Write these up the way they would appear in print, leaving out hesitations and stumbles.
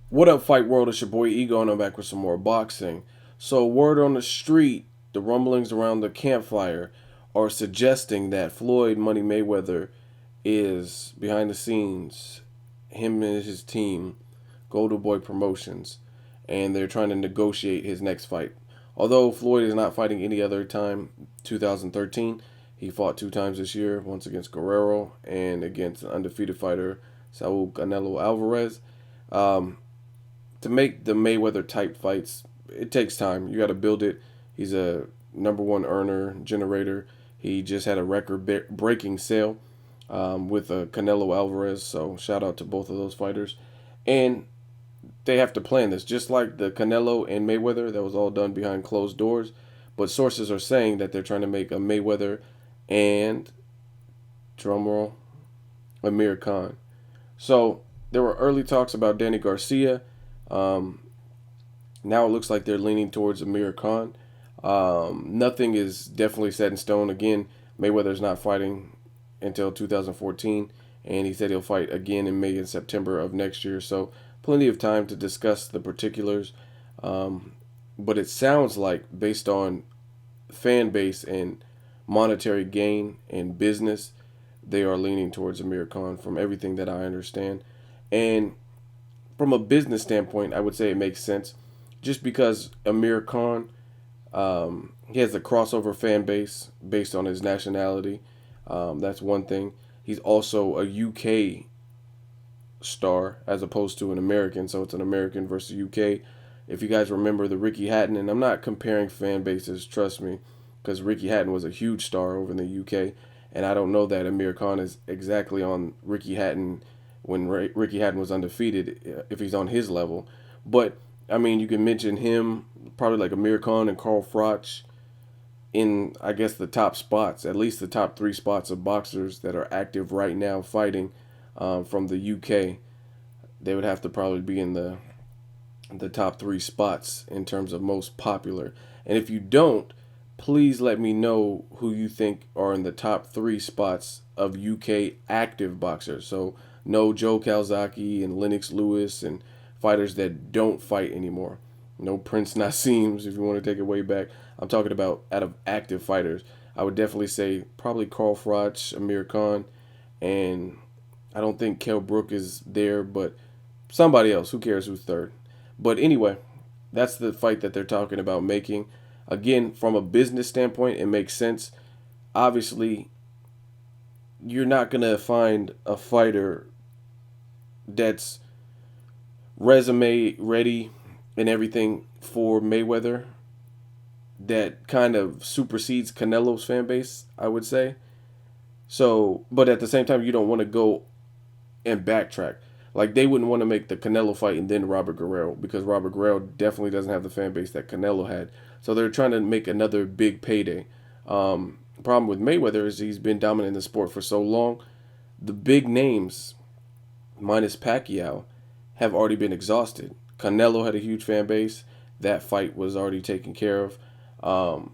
What up, Fight World? It's your boy Ego, and I'm back with some more boxing. So, word on the street, the rumblings around the campfire are suggesting that Floyd Money Mayweather is behind the scenes, him and his team, Golden Boy Promotions, and they're trying to negotiate his next fight. Although Floyd is not fighting any other time, 2013, he fought two times this year, once against Guerrero and against an undefeated fighter, Saul Canelo Alvarez. Um, to make the Mayweather type fights, it takes time. You got to build it. He's a number one earner, generator. He just had a record breaking sale with Canelo Alvarez. So shout out to both of those fighters. And they have to plan this, just like the Canelo and Mayweather. That was all done behind closed doors. But sources are saying that they're trying to make a Mayweather and drumroll Amir Khan. So there were early talks about Danny Garcia. Um, Now it looks like they're leaning towards Amir Khan. Nothing is definitely set in stone. Again, Mayweather's not fighting until 2014, and he said he'll fight again in May and September of next year. So plenty of time to discuss the particulars. Um, but it sounds like, based on fan base and monetary gain and business, they are leaning towards Amir Khan from everything that I understand. And from a business standpoint, I would say it makes sense just because Amir Khan, he has a crossover fan base based on his nationality. That's one thing. He's also a UK star as opposed to an American, so it's an American versus UK. If you guys remember the Ricky Hatton, and I'm not comparing fan bases, trust me, because Ricky Hatton was a huge star over in the UK, and I don't know that Amir Khan is exactly on Ricky Hatton when Ricky Hatton was undefeated, if he's on his level. But I mean, you can mention him, probably like Amir Khan and Carl Froch in, I guess, the top spots, at least the top three spots of boxers that are active right now fighting from the UK. They would have to probably be in the top three spots in terms of most popular. And if you don't, please let me know who you think are in the top three spots of UK active boxers. So no Joe Calzaghe and Lennox Lewis and fighters that don't fight anymore. No Prince Naseems, if you want to take it way back. I'm talking about out of active fighters. I would definitely say probably Carl Froch, Amir Khan, and I don't think Kell Brook is there, but somebody else. Who cares who's third? But anyway, that's the fight that they're talking about making. Again, from a business standpoint, it makes sense. Obviously, you're not going to find a fighter that's resume ready and everything for Mayweather that kind of supersedes Canelo's fan base, I would say. So, but at the same time, you don't want to go and backtrack. Like, they wouldn't want to make the Canelo fight and then Robert Guerrero, because Robert Guerrero definitely doesn't have the fan base that Canelo had. So they're trying to make another big payday. The problem with Mayweather is he's been dominant in the sport for so long. The big names, minus Pacquiao, have already been exhausted. Canelo had a huge fan base. That fight was already taken care of. Um,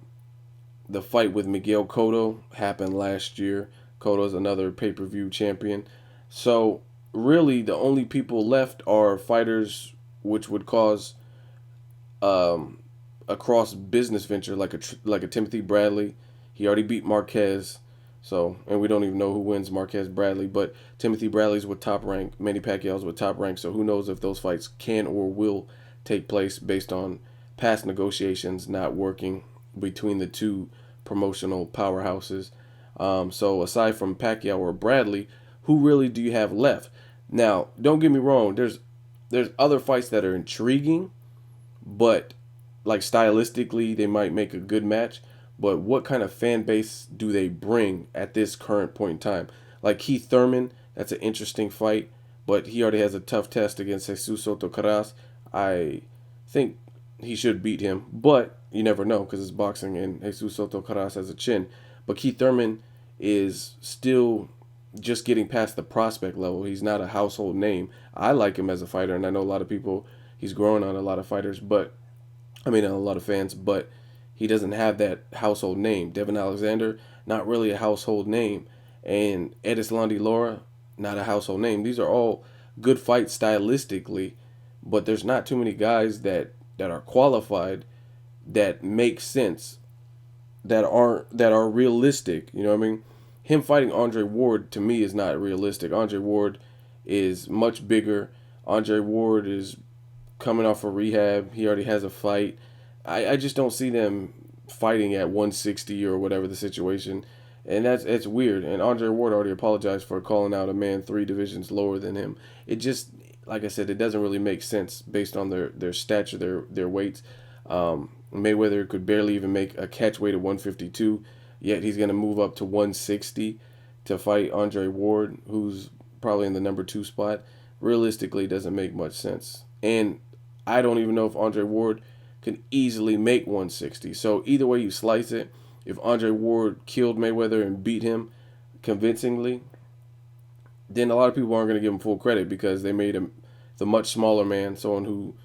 the fight with Miguel Cotto happened last year. Cotto's another pay-per-view champion. So really, the only people left are fighters which would cause um, a cross business venture, like a Timothy Bradley. He already beat Marquez, so, and we don't even know who wins Marquez Bradley, but Timothy Bradley's with top rank, Manny Pacquiao's with top rank. So who knows if those fights can or will take place based on past negotiations not working between the two promotional powerhouses. So aside from Pacquiao or Bradley, who really do you have left? Now, don't get me wrong. There's other fights that are intriguing, but like stylistically, they might make a good match. But what kind of fan base do they bring at this current point in time? Like Keith Thurman, that's an interesting fight, but he already has a tough test against Jesus Soto Caras. I think he should beat him, but you never know because it's boxing and Jesus Soto Caras has a chin. But Keith Thurman is still just getting past the prospect level. He's not a household name. I like him as a fighter, and I know a lot of people. He's growing on a lot of fighters, but I mean, a lot of fans, but he doesn't have that household name. Devin Alexander, not really a household name, and Edislandi Lara, not a household name. These are all good fights stylistically, but there's not too many guys that are qualified that make sense, that are realistic. You know what I mean? Him fighting Andre Ward to me is not realistic. Andre Ward is much bigger. Andre Ward is coming off of rehab. He already has a fight. I just don't see them fighting at 160 or whatever the situation. And it's weird. And Andre Ward already apologized for calling out a man 3 divisions lower than him. It just, like I said, it doesn't really make sense based on their stature, their weights. Mayweather could barely even make a catch weight at 152, yet he's going to move up to 160 to fight Andre Ward, who's probably in the number 2 spot. Realistically, it doesn't make much sense. And I don't even know if Andre Ward can easily make 160. So either way you slice it, if Andre Ward killed Mayweather and beat him convincingly, then a lot of people aren't going to give him full credit because they made him the much smaller man, someone who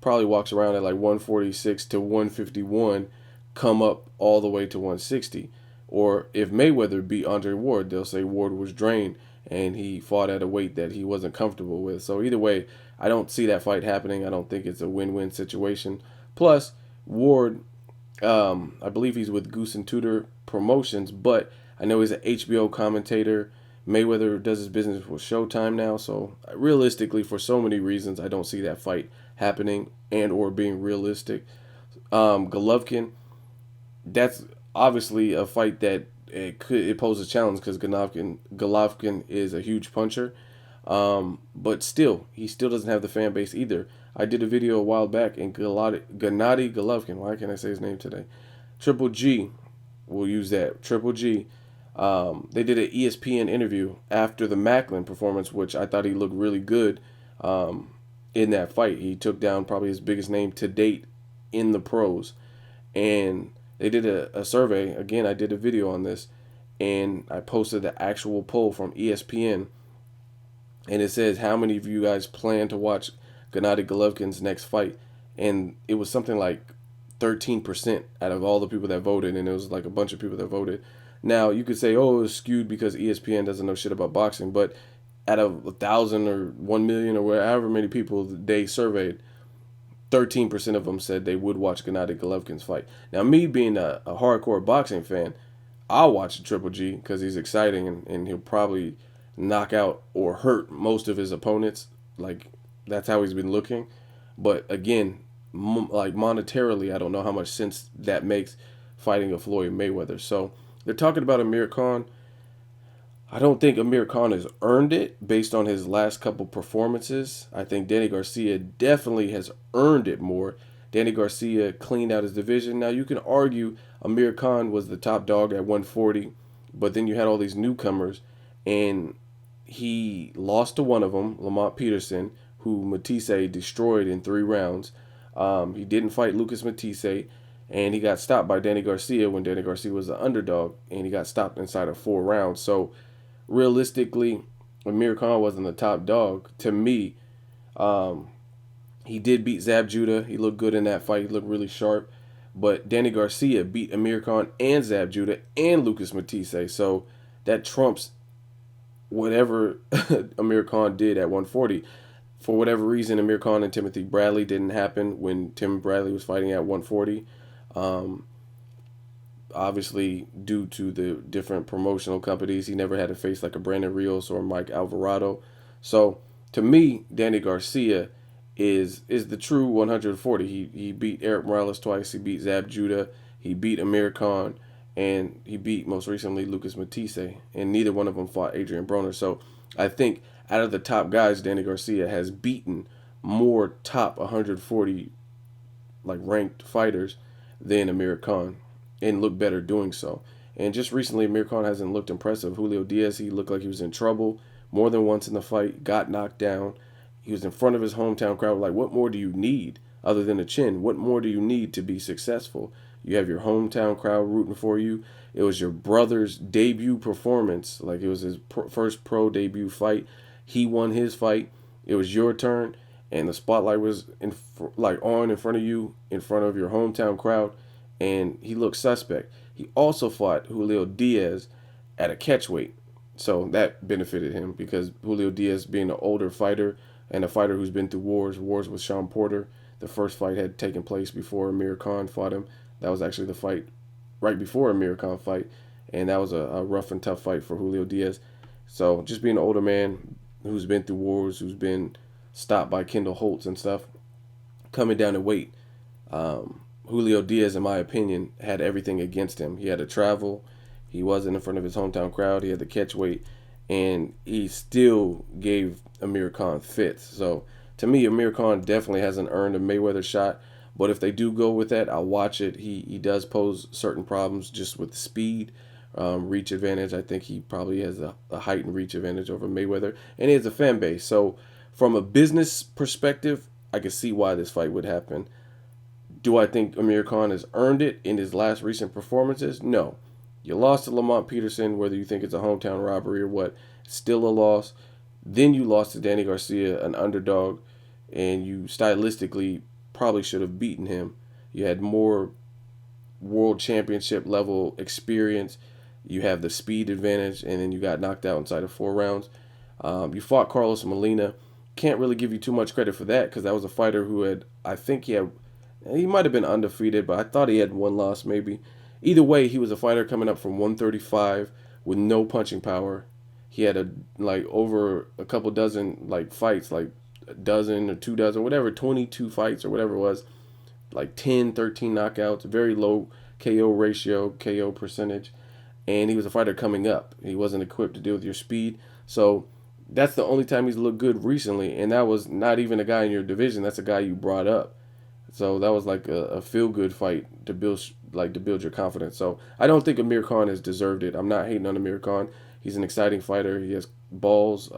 probably walks around at like 146 to 151, come up all the way to 160. Or if Mayweather beat Andre Ward, they'll say Ward was drained and he fought at a weight that he wasn't comfortable with. So either way, I don't see that fight happening. I don't think it's a win-win situation. Plus, Ward, I believe he's with Goose and Tudor Promotions, but I know he's an HBO commentator. Mayweather does his business with Showtime now, so realistically, for so many reasons, I don't see that fight happening and or being realistic. Golovkin, that's obviously a fight that it poses a challenge because Golovkin is a huge puncher, but still, he still doesn't have the fan base either. I did a video a while back, and Gennady Golovkin, why can't I say his name today? Triple G, we'll use that. Triple G. They did an ESPN interview after the Macklin performance, which I thought he looked really good in that fight. He took down probably his biggest name to date in the pros. And they did a survey. Again, I did a video on this, and I posted the actual poll from ESPN. And it says, how many of you guys plan to watch Gennady Golovkin's next fight? And it was something like 13% out of all the people that voted, and it was like a bunch of people that voted. Now, you could say, oh, it was skewed because ESPN doesn't know shit about boxing, but out of 1,000 or 1 million or however many people they surveyed, 13% of them said they would watch Gennady Golovkin's fight. Now, me being a hardcore boxing fan, I'll watch Triple G because he's exciting and he'll probably knock out or hurt most of his opponents. Like, that's how he's been looking. But again, like monetarily, I don't know how much sense that makes fighting a Floyd Mayweather. So they're talking about Amir Khan. I don't think Amir Khan has earned it based on his last couple performances. I think Danny Garcia definitely has earned it more. Danny Garcia cleaned out his division. Now, you can argue Amir Khan was the top dog at 140, but then you had all these newcomers, and he lost to one of them, Lamont Peterson, who Matisse destroyed in 3 rounds. He didn't fight Lucas Matisse, and he got stopped by Danny Garcia when Danny Garcia was the underdog, and he got stopped inside of 4 rounds. So, realistically, Amir Khan wasn't the top dog. To me, he did beat Zab Judah. He looked good in that fight. He looked really sharp. But Danny Garcia beat Amir Khan and Zab Judah and Lucas Matisse. So that trumps whatever Amir Khan did at 140. For whatever reason, Amir Khan and Timothy Bradley didn't happen when Tim Bradley was fighting at 140. Obviously, due to the different promotional companies, he never had to face like a Brandon Rios or Mike Alvarado. So, to me, Danny Garcia is the true 140. He beat Eric Morales twice. He beat Zab Judah. He beat Amir Khan. And he beat, most recently, Lucas Matisse. And neither one of them fought Adrian Broner. So, I think out of the top guys, Danny Garcia has beaten more top 140 like ranked fighters than Amir Khan, and look better doing so. And just recently, Amir Khan hasn't looked impressive. Julio Diaz, he looked like he was in trouble more than once in the fight, got knocked down. He was in front of his hometown crowd. Like, what more do you need other than a chin? What more do you need to be successful? You have your hometown crowd rooting for you. It was your brother's debut performance. Like, it was his first pro debut fight. He won his fight. It was your turn, and the spotlight was on in front of you, in front of your hometown crowd, and he looked suspect. He also fought Julio Diaz at a catchweight, so that benefited him because Julio Diaz, being an older fighter, and a fighter who's been through wars with Sean Porter. The first fight had taken place before Amir Khan fought him. That was actually the fight right before Amir Khan fight, and that was a rough and tough fight for Julio Diaz. So just being an older man who's been through wars, who's been stopped by Kendall Holtz and stuff, coming down in weight. Julio Diaz, in my opinion, had everything against him. He had to travel. He wasn't in front of his hometown crowd. He had to catch weight, and he still gave Amir Khan fits. So to me, Amir Khan definitely hasn't earned a Mayweather shot. But if they do go with that, I'll watch it. He does pose certain problems just with speed, reach advantage. I think he probably has a height and reach advantage over Mayweather, and he has a fan base. So from a business perspective, I can see why this fight would happen. Do I think Amir Khan has earned it in his last recent performances? No. You lost to Lamont Peterson, whether you think it's a hometown robbery or what, still a loss. Then you lost to Danny Garcia, an underdog, and you stylistically probably should have beaten him. You had more world championship level experience. You have the speed advantage, and then you got knocked out inside of 4 rounds. You fought Carlos Molina. Can't really give you too much credit for that because that was a fighter who he might have been undefeated, but I thought he had 1 loss maybe. Either way, he was a fighter coming up from 135 with no punching power. He had over a couple dozen fights, like a dozen or 2 dozen, whatever, 22 fights or whatever it was, like 10, 13 knockouts, very low KO ratio, KO percentage. And he was a fighter coming up. He wasn't equipped to deal with your speed. So that's the only time he's looked good recently, and that was not even a guy in your division. That's a guy you brought up. So that was like a feel-good fight to build your confidence. So I don't think Amir Khan has deserved it. I'm not hating on Amir Khan. He's an exciting fighter. He has balls,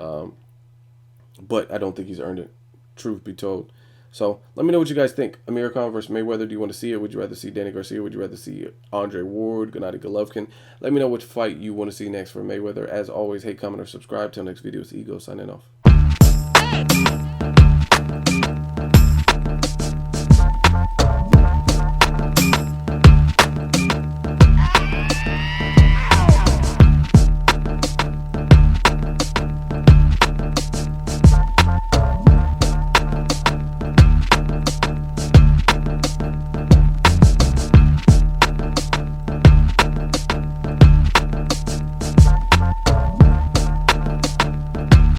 but I don't think he's earned it, truth be told. So let me know what you guys think. Amir Khan versus Mayweather. Do you want to see it? Would you rather see Danny Garcia? Would you rather see Andre Ward, Gennady Golovkin? Let me know which fight you want to see next for Mayweather. As always, hate, comment, or subscribe. Till next video, it's Ego signing off.